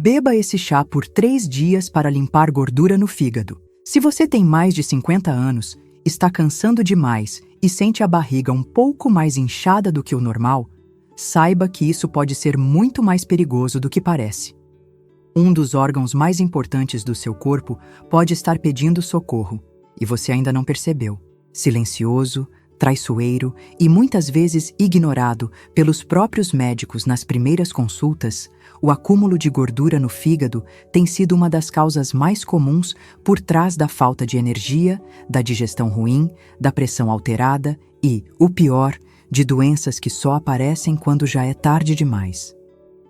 Beba esse chá por 3 dias para limpar gordura no fígado. Se você tem mais de 50 anos, está cansando demais e sente a barriga um pouco mais inchada do que o normal, saiba que isso pode ser muito mais perigoso do que parece. Um dos órgãos mais importantes do seu corpo pode estar pedindo socorro e você ainda não percebeu. Silencioso, traiçoeiro e muitas vezes ignorado pelos próprios médicos nas primeiras consultas, o acúmulo de gordura no fígado tem sido uma das causas mais comuns por trás da falta de energia, da digestão ruim, da pressão alterada e, o pior, de doenças que só aparecem quando já é tarde demais.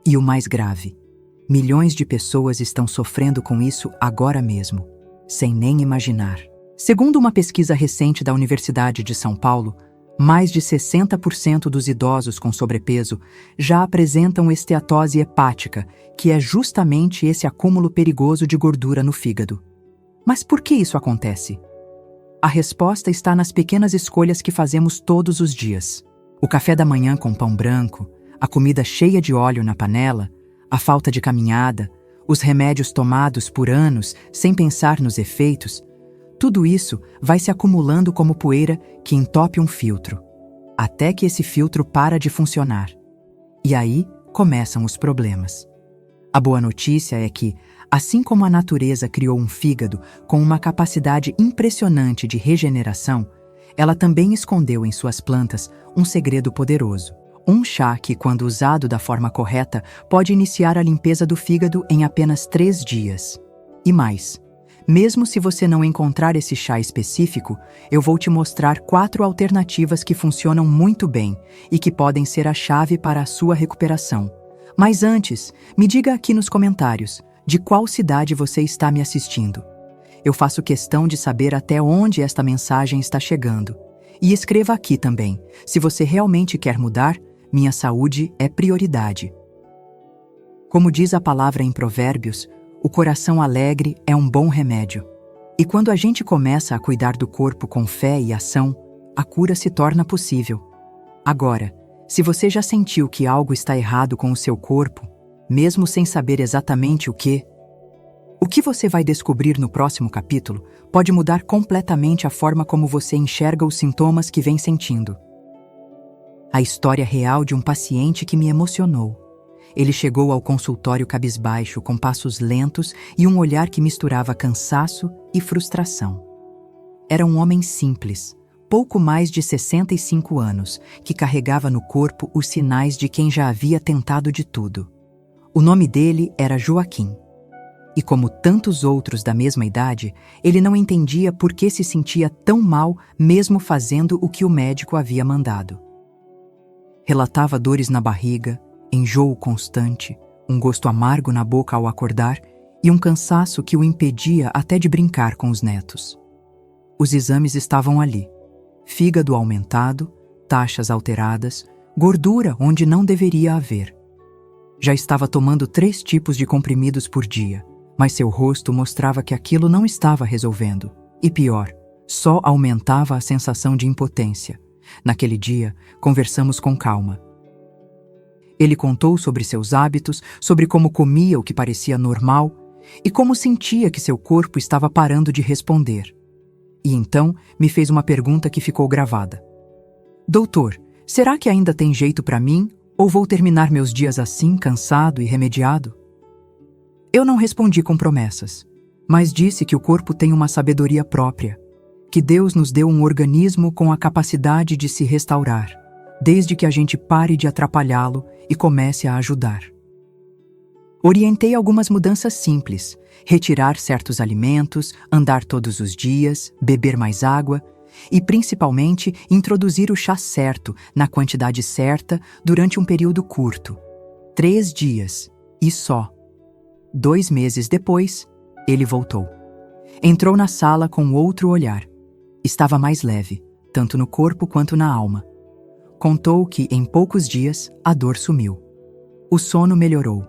E o mais grave, milhões de pessoas estão sofrendo com isso agora mesmo, sem nem imaginar. Segundo uma pesquisa recente da Universidade de São Paulo, mais de 60% dos idosos com sobrepeso já apresentam esteatose hepática, que é justamente esse acúmulo perigoso de gordura no fígado. Mas por que isso acontece? A resposta está nas pequenas escolhas que fazemos todos os dias. O café da manhã com pão branco, a comida cheia de óleo na panela, a falta de caminhada, os remédios tomados por anos sem pensar nos efeitos. Tudo isso vai se acumulando como poeira que entope um filtro, até que esse filtro para de funcionar. E aí começam os problemas. A boa notícia é que, assim como a natureza criou um fígado com uma capacidade impressionante de regeneração, ela também escondeu em suas plantas um segredo poderoso. Um chá que, quando usado da forma correta, pode iniciar a limpeza do fígado em apenas 3 dias. E mais, mesmo se você não encontrar esse chá específico, eu vou te mostrar 4 alternativas que funcionam muito bem e que podem ser a chave para a sua recuperação. Mas antes, me diga aqui nos comentários de qual cidade você está me assistindo. Eu faço questão de saber até onde esta mensagem está chegando. E escreva aqui também, se você realmente quer mudar, minha saúde é prioridade. Como diz a palavra em Provérbios, o coração alegre é um bom remédio. E quando a gente começa a cuidar do corpo com fé e ação, a cura se torna possível. Agora, se você já sentiu que algo está errado com o seu corpo, mesmo sem saber exatamente o que você vai descobrir no próximo capítulo pode mudar completamente a forma como você enxerga os sintomas que vem sentindo. A história real de um paciente que me emocionou. Ele chegou ao consultório cabisbaixo, com passos lentos e um olhar que misturava cansaço e frustração. Era um homem simples, pouco mais de 65 anos, que carregava no corpo os sinais de quem já havia tentado de tudo. O nome dele era Joaquim. E como tantos outros da mesma idade, ele não entendia por que se sentia tão mal mesmo fazendo o que o médico havia mandado. Relatava dores na barriga, enjoo constante, um gosto amargo na boca ao acordar e um cansaço que o impedia até de brincar com os netos. Os exames estavam ali. Fígado aumentado, taxas alteradas, gordura onde não deveria haver. Já estava tomando 3 tipos de comprimidos por dia, mas seu rosto mostrava que aquilo não estava resolvendo. E pior, só aumentava a sensação de impotência. Naquele dia, conversamos com calma. Ele contou sobre seus hábitos, sobre como comia o que parecia normal e como sentia que seu corpo estava parando de responder. E então me fez uma pergunta que ficou gravada. Doutor, será que ainda tem jeito para mim ou vou terminar meus dias assim, cansado e remediado? Eu não respondi com promessas, mas disse que o corpo tem uma sabedoria própria, que Deus nos deu um organismo com a capacidade de se restaurar, desde que a gente pare de atrapalhá-lo e comece a ajudar. Orientei algumas mudanças simples: retirar certos alimentos, andar todos os dias, beber mais água e, principalmente, introduzir o chá certo, na quantidade certa, durante um período curto. 3 dias, e só. 2 meses depois, ele voltou. Entrou na sala com outro olhar. Estava mais leve, tanto no corpo quanto na alma. Contou que, em poucos dias, a dor sumiu. O sono melhorou.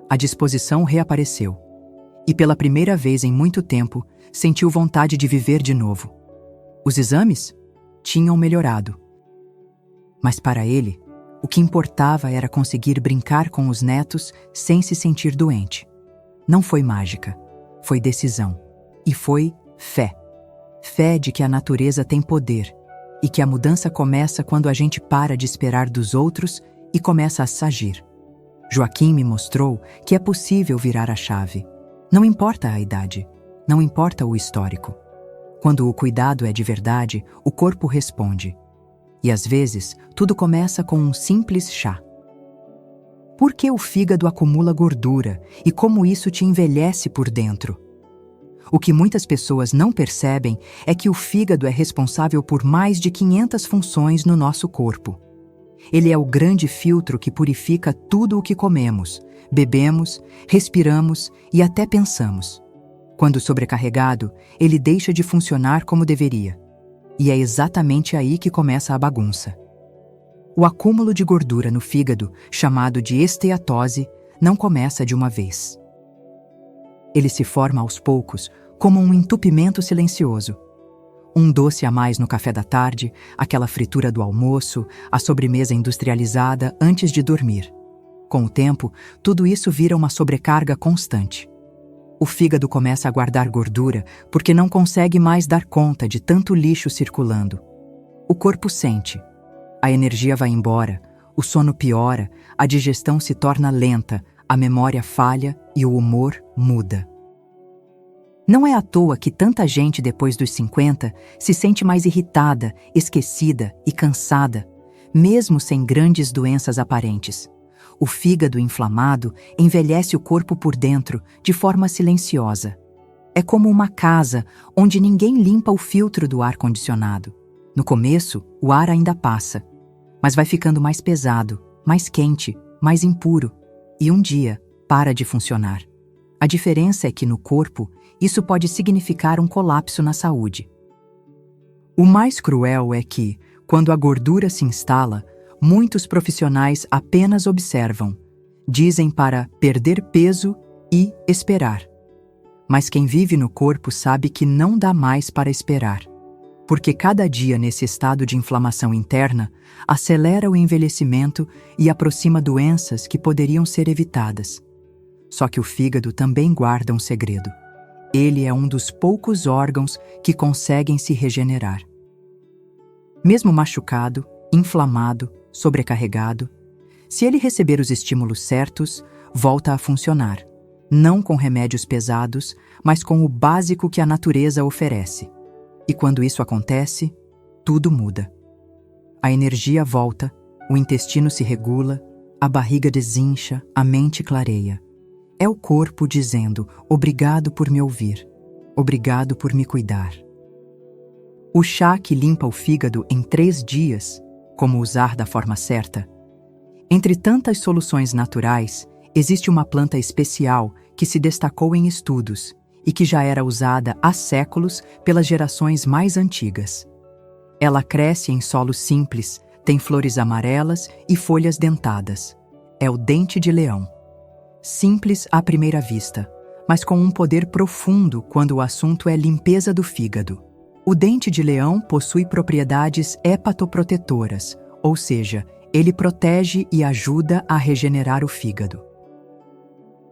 A disposição reapareceu. E pela primeira vez em muito tempo, sentiu vontade de viver de novo. Os exames tinham melhorado. Mas para ele, o que importava era conseguir brincar com os netos sem se sentir doente. Não foi mágica, foi decisão. E foi fé. Fé de que a natureza tem poder e que a mudança começa quando a gente para de esperar dos outros e começa a se agir. Joaquim me mostrou que é possível virar a chave. Não importa a idade, não importa o histórico. Quando o cuidado é de verdade, o corpo responde. E às vezes, tudo começa com um simples chá. Por que o fígado acumula gordura e como isso te envelhece por dentro? O que muitas pessoas não percebem é que o fígado é responsável por mais de 500 funções no nosso corpo. Ele é o grande filtro que purifica tudo o que comemos, bebemos, respiramos e até pensamos. Quando sobrecarregado, ele deixa de funcionar como deveria. E é exatamente aí que começa a bagunça. O acúmulo de gordura no fígado, chamado de esteatose, não começa de uma vez. Ele se forma aos poucos, como um entupimento silencioso. Um doce a mais no café da tarde, aquela fritura do almoço, a sobremesa industrializada antes de dormir. Com o tempo, tudo isso vira uma sobrecarga constante. O fígado começa a guardar gordura porque não consegue mais dar conta de tanto lixo circulando. O corpo sente. A energia vai embora, o sono piora, a digestão se torna lenta, a memória falha e o humor muda. Não é à toa que tanta gente depois dos 50 se sente mais irritada, esquecida e cansada, mesmo sem grandes doenças aparentes. O fígado inflamado envelhece o corpo por dentro de forma silenciosa. É como uma casa onde ninguém limpa o filtro do ar-condicionado. No começo, o ar ainda passa, mas vai ficando mais pesado, mais quente, mais impuro, e um dia para de funcionar. A diferença é que no corpo, isso pode significar um colapso na saúde. O mais cruel é que, quando a gordura se instala, muitos profissionais apenas observam, dizem para perder peso e esperar. Mas quem vive no corpo sabe que não dá mais para esperar, porque cada dia nesse estado de inflamação interna acelera o envelhecimento e aproxima doenças que poderiam ser evitadas. Só que o fígado também guarda um segredo. Ele é um dos poucos órgãos que conseguem se regenerar. Mesmo machucado, inflamado, sobrecarregado, se ele receber os estímulos certos, volta a funcionar, não com remédios pesados, mas com o básico que a natureza oferece. E quando isso acontece, tudo muda. A energia volta, o intestino se regula, a barriga desincha, a mente clareia. É o corpo dizendo: obrigado por me ouvir, obrigado por me cuidar. O chá que limpa o fígado em 3 dias, como usar da forma certa? Entre tantas soluções naturais, existe uma planta especial que se destacou em estudos e que já era usada há séculos pelas gerações mais antigas. Ela cresce em solo simples, tem flores amarelas e folhas dentadas. É o dente de leão. Simples à primeira vista, mas com um poder profundo quando o assunto é limpeza do fígado. O dente de leão possui propriedades hepatoprotetoras, ou seja, ele protege e ajuda a regenerar o fígado.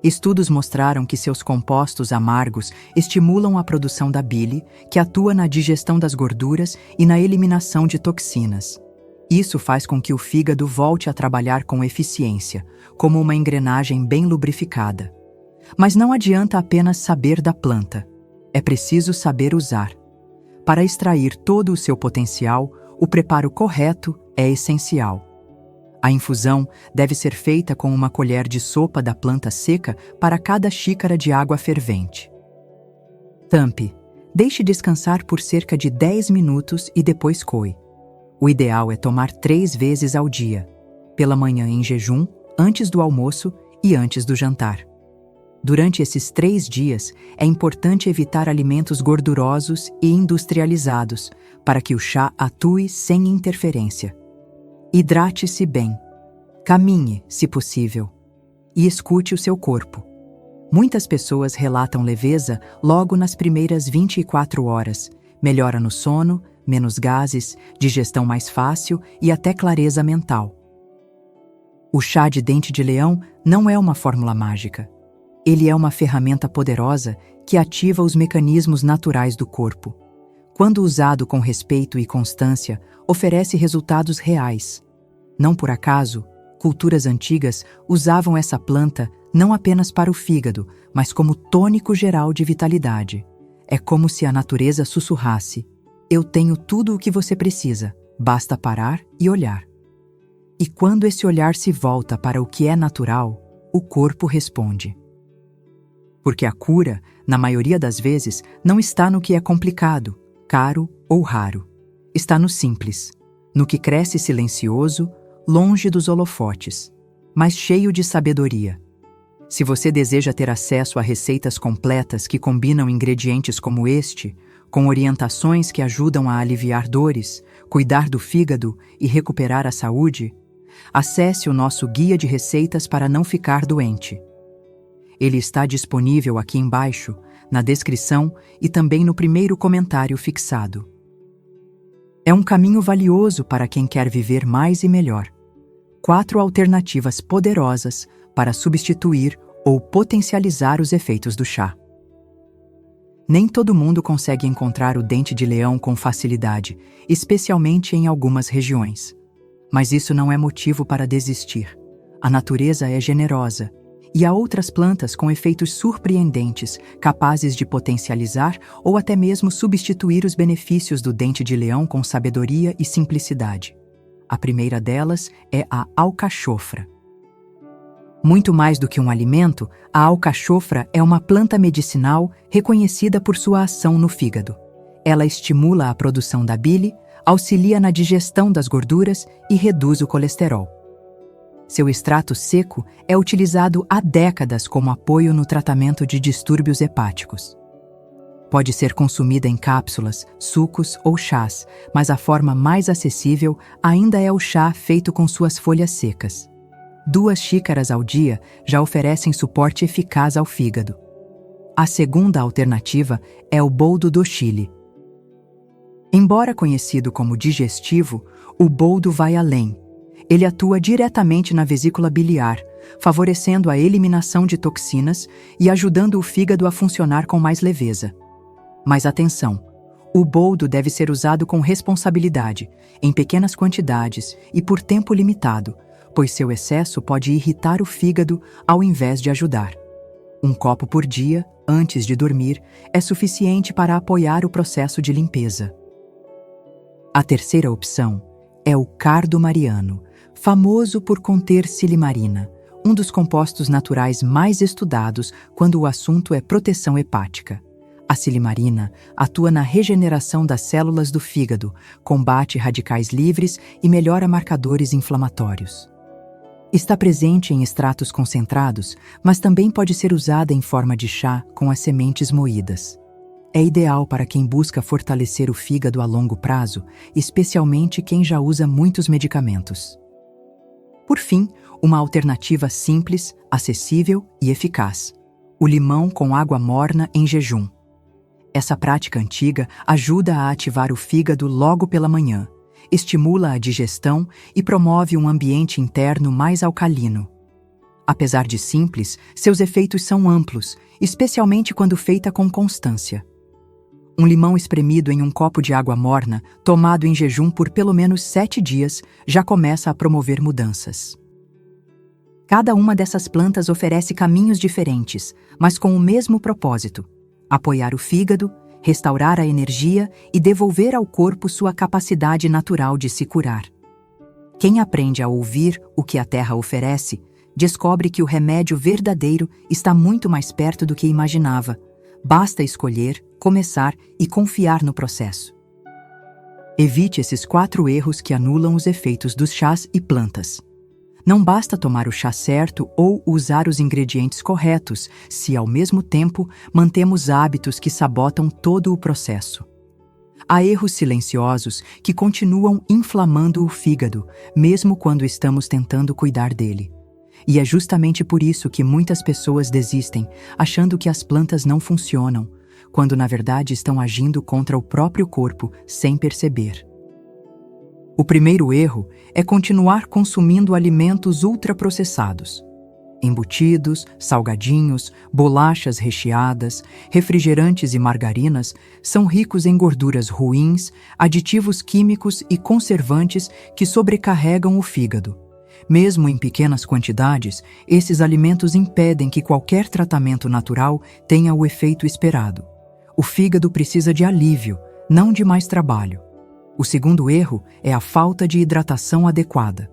Estudos mostraram que seus compostos amargos estimulam a produção da bile, que atua na digestão das gorduras e na eliminação de toxinas. Isso faz com que o fígado volte a trabalhar com eficiência, como uma engrenagem bem lubrificada. Mas não adianta apenas saber da planta. É preciso saber usar. Para extrair todo o seu potencial, o preparo correto é essencial. A infusão deve ser feita com uma colher de sopa da planta seca para cada xícara de água fervente. Tampe. Deixe descansar por cerca de 10 minutos e depois coe. O ideal é tomar 3 vezes ao dia, pela manhã em jejum, antes do almoço e antes do jantar. Durante esses 3 dias, é importante evitar alimentos gordurosos e industrializados, para que o chá atue sem interferência. Hidrate-se bem. Caminhe, se possível. E escute o seu corpo. Muitas pessoas relatam leveza logo nas primeiras 24 horas, melhora no sono, menos gases, digestão mais fácil e até clareza mental. O chá de dente de leão não é uma fórmula mágica. Ele é uma ferramenta poderosa que ativa os mecanismos naturais do corpo. Quando usado com respeito e constância, oferece resultados reais. Não por acaso, culturas antigas usavam essa planta não apenas para o fígado, mas como tônico geral de vitalidade. É como se a natureza sussurrasse: eu tenho tudo o que você precisa, basta parar e olhar. E quando esse olhar se volta para o que é natural, o corpo responde. Porque a cura, na maioria das vezes, não está no que é complicado, caro ou raro. Está no simples, no que cresce silencioso, longe dos holofotes, mas cheio de sabedoria. Se você deseja ter acesso a receitas completas que combinam ingredientes como este, com orientações que ajudam a aliviar dores, cuidar do fígado e recuperar a saúde, acesse o nosso guia de receitas para não ficar doente. Ele está disponível aqui embaixo, na descrição e também no primeiro comentário fixado. É um caminho valioso para quem quer viver mais e melhor. 4 alternativas poderosas para substituir ou potencializar os efeitos do chá. Nem todo mundo consegue encontrar o dente de leão com facilidade, especialmente em algumas regiões. Mas isso não é motivo para desistir. A natureza é generosa, e há outras plantas com efeitos surpreendentes, capazes de potencializar ou até mesmo substituir os benefícios do dente de leão com sabedoria e simplicidade. A primeira delas é a alcachofra. Muito mais do que um alimento, a alcachofra é uma planta medicinal reconhecida por sua ação no fígado. Ela estimula a produção da bile, auxilia na digestão das gorduras e reduz o colesterol. Seu extrato seco é utilizado há décadas como apoio no tratamento de distúrbios hepáticos. Pode ser consumida em cápsulas, sucos ou chás, mas a forma mais acessível ainda é o chá feito com suas folhas secas. 2 xícaras ao dia já oferecem suporte eficaz ao fígado. A segunda alternativa é o boldo do Chile. Embora conhecido como digestivo, o boldo vai além. Ele atua diretamente na vesícula biliar, favorecendo a eliminação de toxinas e ajudando o fígado a funcionar com mais leveza. Mas atenção! O boldo deve ser usado com responsabilidade, em pequenas quantidades e por tempo limitado, pois seu excesso pode irritar o fígado ao invés de ajudar. 1 copo por dia, antes de dormir, é suficiente para apoiar o processo de limpeza. A terceira opção é o cardo mariano, famoso por conter silimarina, um dos compostos naturais mais estudados quando o assunto é proteção hepática. A silimarina atua na regeneração das células do fígado, combate radicais livres e melhora marcadores inflamatórios. Está presente em extratos concentrados, mas também pode ser usada em forma de chá com as sementes moídas. É ideal para quem busca fortalecer o fígado a longo prazo, especialmente quem já usa muitos medicamentos. Por fim, uma alternativa simples, acessível e eficaz: o limão com água morna em jejum. Essa prática antiga ajuda a ativar o fígado logo pela manhã, estimula a digestão e promove um ambiente interno mais alcalino. Apesar de simples, seus efeitos são amplos, especialmente quando feita com constância. Um limão espremido em um copo de água morna, tomado em jejum por pelo menos 7 dias, já começa a promover mudanças. Cada uma dessas plantas oferece caminhos diferentes, mas com o mesmo propósito: apoiar o fígado, restaurar a energia e devolver ao corpo sua capacidade natural de se curar. Quem aprende a ouvir o que a terra oferece, descobre que o remédio verdadeiro está muito mais perto do que imaginava. Basta escolher, começar e confiar no processo. Evite esses 4 erros que anulam os efeitos dos chás e plantas. Não basta tomar o chá certo ou usar os ingredientes corretos, se ao mesmo tempo mantemos hábitos que sabotam todo o processo. Há erros silenciosos que continuam inflamando o fígado, mesmo quando estamos tentando cuidar dele. E é justamente por isso que muitas pessoas desistem, achando que as plantas não funcionam, quando na verdade estão agindo contra o próprio corpo sem perceber. O primeiro erro é continuar consumindo alimentos ultraprocessados. Embutidos, salgadinhos, bolachas recheadas, refrigerantes e margarinas são ricos em gorduras ruins, aditivos químicos e conservantes que sobrecarregam o fígado. Mesmo em pequenas quantidades, esses alimentos impedem que qualquer tratamento natural tenha o efeito esperado. O fígado precisa de alívio, não de mais trabalho. O segundo erro é a falta de hidratação adequada.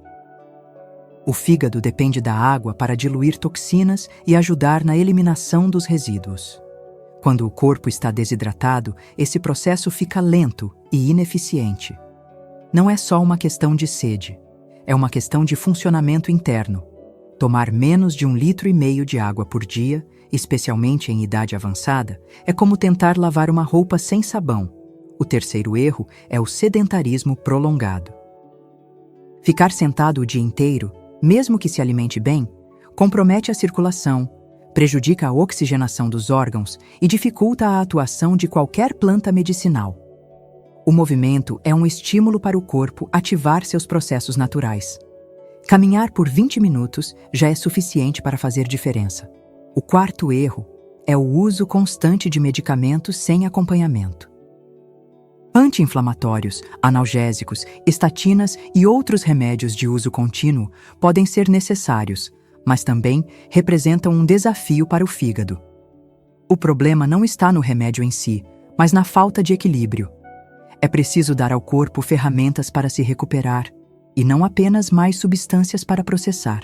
O fígado depende da água para diluir toxinas e ajudar na eliminação dos resíduos. Quando o corpo está desidratado, esse processo fica lento e ineficiente. Não é só uma questão de sede, é uma questão de funcionamento interno. Tomar menos de 1,5 litro de água por dia, especialmente em idade avançada, é como tentar lavar uma roupa sem sabão. O terceiro erro é o sedentarismo prolongado. Ficar sentado o dia inteiro, mesmo que se alimente bem, compromete a circulação, prejudica a oxigenação dos órgãos e dificulta a atuação de qualquer planta medicinal. O movimento é um estímulo para o corpo ativar seus processos naturais. Caminhar por 20 minutos já é suficiente para fazer diferença. O quarto erro é o uso constante de medicamentos sem acompanhamento. Anti-inflamatórios, analgésicos, estatinas e outros remédios de uso contínuo podem ser necessários, mas também representam um desafio para o fígado. O problema não está no remédio em si, mas na falta de equilíbrio. É preciso dar ao corpo ferramentas para se recuperar, e não apenas mais substâncias para processar.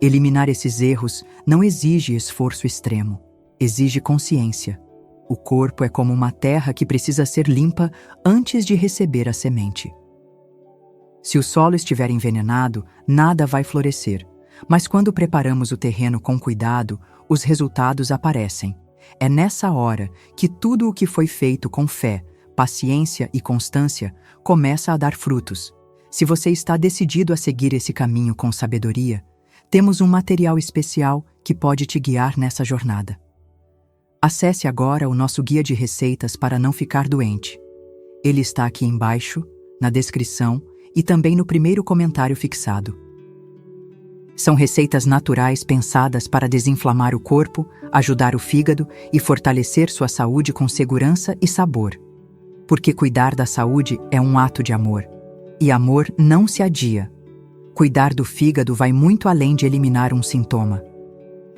Eliminar esses erros não exige esforço extremo, exige consciência. O corpo é como uma terra que precisa ser limpa antes de receber a semente. Se o solo estiver envenenado, nada vai florescer. Mas quando preparamos o terreno com cuidado, os resultados aparecem. É nessa hora que tudo o que foi feito com fé, paciência e constância começa a dar frutos. Se você está decidido a seguir esse caminho com sabedoria, temos um material especial que pode te guiar nessa jornada. Acesse agora o nosso guia de receitas para não ficar doente. Ele está aqui embaixo, na descrição e também no primeiro comentário fixado. São receitas naturais pensadas para desinflamar o corpo, ajudar o fígado e fortalecer sua saúde com segurança e sabor. Porque cuidar da saúde é um ato de amor. E amor não se adia. Cuidar do fígado vai muito além de eliminar um sintoma.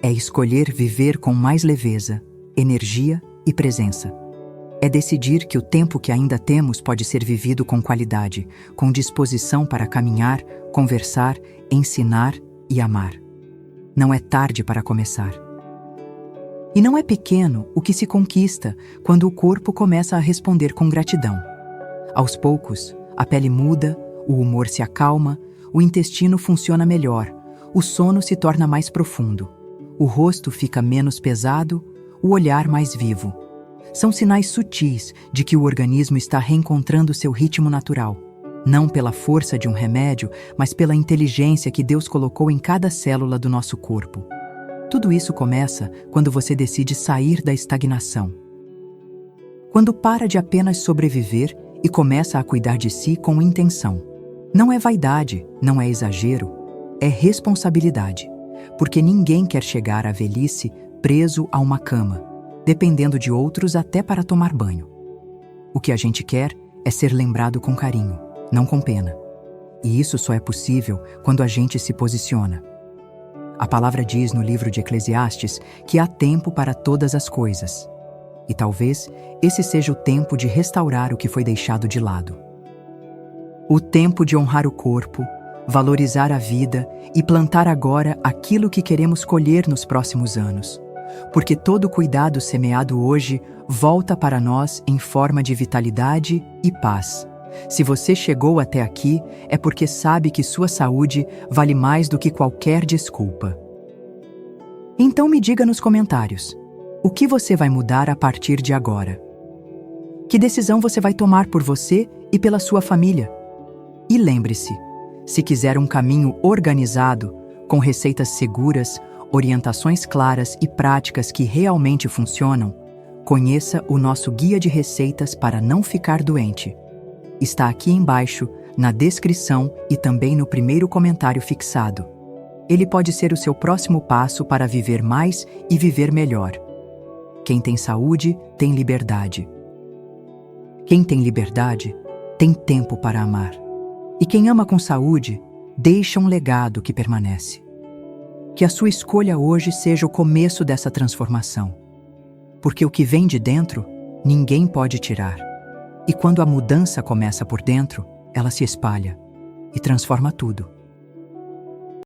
É escolher viver com mais leveza, energia e presença. É decidir que o tempo que ainda temos pode ser vivido com qualidade, com disposição para caminhar, conversar, ensinar e amar. Não é tarde para começar. E não é pequeno o que se conquista quando o corpo começa a responder com gratidão. Aos poucos, a pele muda, o humor se acalma, o intestino funciona melhor, o sono se torna mais profundo, o rosto fica menos pesado, o olhar mais vivo. São sinais sutis de que o organismo está reencontrando seu ritmo natural, não pela força de um remédio, mas pela inteligência que Deus colocou em cada célula do nosso corpo. Tudo isso começa quando você decide sair da estagnação. Quando para de apenas sobreviver e começa a cuidar de si com intenção. Não é vaidade, não é exagero, é responsabilidade, porque ninguém quer chegar à velhice preso a uma cama, dependendo de outros até para tomar banho. O que a gente quer é ser lembrado com carinho, não com pena. E isso só é possível quando a gente se posiciona. A palavra diz no livro de Eclesiastes que há tempo para todas as coisas. E talvez esse seja o tempo de restaurar o que foi deixado de lado. O tempo de honrar o corpo, valorizar a vida e plantar agora aquilo que queremos colher nos próximos anos. Porque todo cuidado semeado hoje volta para nós em forma de vitalidade e paz. Se você chegou até aqui, é porque sabe que sua saúde vale mais do que qualquer desculpa. Então me diga nos comentários, o que você vai mudar a partir de agora? Que decisão você vai tomar por você e pela sua família? E lembre-se, se quiser um caminho organizado, com receitas seguras, orientações claras e práticas que realmente funcionam, conheça o nosso guia de receitas para não ficar doente. Está aqui embaixo, na descrição e também no primeiro comentário fixado. ele pode ser o seu próximo passo para viver mais e viver melhor. Quem tem saúde, tem liberdade. Quem tem liberdade, tem tempo para amar. E quem ama com saúde, deixa um legado que permanece. Que a sua escolha hoje seja o começo dessa transformação. Porque o que vem de dentro, ninguém pode tirar. E quando a mudança começa por dentro, ela se espalha e transforma tudo.